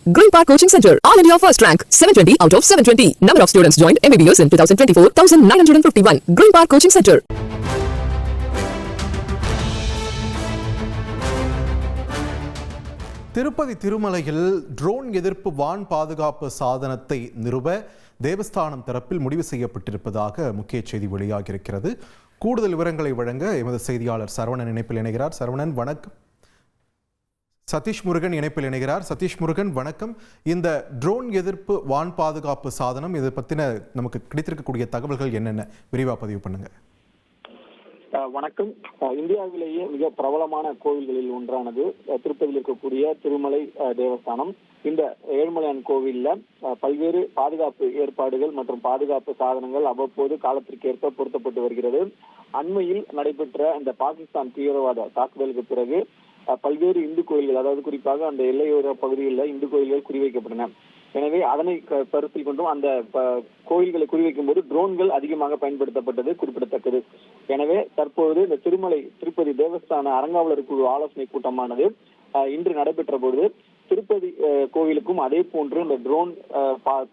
Green Park Coaching Center, All India First Rank, 720 out of 720. Number of students joined MBBS in 2024, 1951. Green Park Coaching Center. Tirupati திருமலையில் drone எதிர்ப்பு வான் பாதுகாப்பு சாதனத்தை நிறுவ தேவஸ்தானம் தரப்பில் முடிவு செய்யப்பட்டிருப்பதாக முக்கிய செய்தி வெளியாகியிருக்கிறது. கூடுதல் விவரங்களை வழங்க எமது செய்தியாளர் சரவணன் இணைப்பில் இணைகிறார். சரவணன் வணக்கம். சதீஷ் முருகன் இணைப்பில் இணைகிறார். சதீஷ் முருகன் வணக்கம். இந்த ட்ரோன் எதிர்ப்பு வான் பாதுகாப்பு சாதனம் இதை பற்றின நமக்கு கிடைத்திருக்கக்கூடிய தகவல்கள் என்னென்ன விரிவாக பதிவு பண்ணுங்க. வணக்கம். இந்தியாவிலேயே மிக பிரபலமான கோவில்களில் ஒன்றானது திருப்பதியில் இருக்கக்கூடிய திருமலை தேவஸ்தானம். இந்த ஏழுமலையான் கோவில்ல பல்வேறு பாதுகாப்பு ஏற்பாடுகள் மற்றும் பாதுகாப்பு சாதனங்கள் அவ்வப்போது காலத்திற்கேற்ப பொருத்தப்பட்டு வருகிறது. அண்மையில் நடைபெற்ற இந்த பாகிஸ்தான் தீவிரவாத தாக்குதலுக்கு பிறகு பல்வேறு இந்து கோயில்கள், அதாவது குறிப்பாக அந்த எல்லையோர பகுதிகளில் இந்து கோயில்கள் குறிவைக்கப்பட்டன. எனவே அதனை கருத்தில் கொண்டும் அந்த கோயில்களை குறிவைக்கும் போது ட்ரோன்கள் அதிகமாக பயன்படுத்தப்பட்டது குறிப்பிடத்தக்கது. எனவே தற்போது இந்த திருப்பதி தேவஸ்தான அறங்காவலர் குழு ஆலோசனை கூட்டமானது இன்று நடைபெற்ற பொழுது திருப்பதி கோவிலுக்கும் அதே போன்று இந்த ட்ரோன்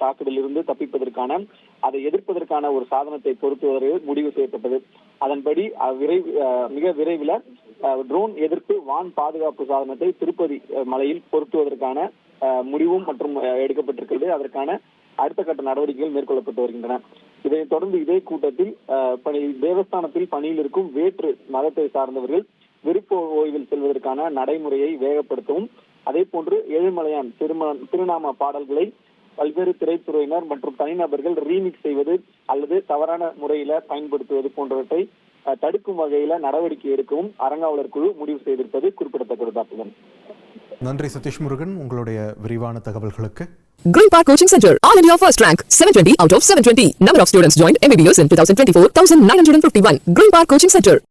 தாக்குதலில் இருந்து தப்பிப்பதற்கான, அதை எதிர்ப்பதற்கான ஒரு சாதனத்தை பொருத்துவதற்கு முடிவு செய்யப்பட்டது. அதன்படி மிக விரைவில் ட்ரோன் எதிர்ப்பு வான் பாதுகாப்பு சாதனத்தை திருப்பதி மலையில் பொருத்துவதற்கான முடிவும் மற்றும் எடுக்கப்பட்டிருக்கிறது. அதற்கான அடுத்த கட்ட நடவடிக்கைகள் மேற்கொள்ளப்பட்டு வருகின்றன. இதைத் தொடர்ந்து இதே கூட்டத்தில் தேவஸ்தானத்தில் பணியில் இருக்கும் வேற்று மதத்தை சார்ந்தவர்கள் விருப்ப ஓய்வில் செல்வதற்கான நடைமுறையை வேகப்படுத்தவும், அதே போன்று ஏழுமலையான் திருநாம பாடல்களை பல்வேறு திரைத்துறையினர் மற்றும் தனிநபர்கள் ரீமிக்ஸ் செய்வது அல்லது தவறான முறையில பயன்படுத்துவது போன்றவற்றை தடுக்கும் வகையில நடவடிக்கை எடுக்கவும் அறங்காவலர் குழு முடிவு செய்திருப்பது குறிப்பிடத்தக்கது. நன்றி சதீஷ் முருகன், உங்களுடைய விரிவான தகவல்களுக்கு. Green Park Coaching Center, All India First Rank, 720 out of 720. Number of students joined MBBS in 2024, 1951. Green Park Coaching Center.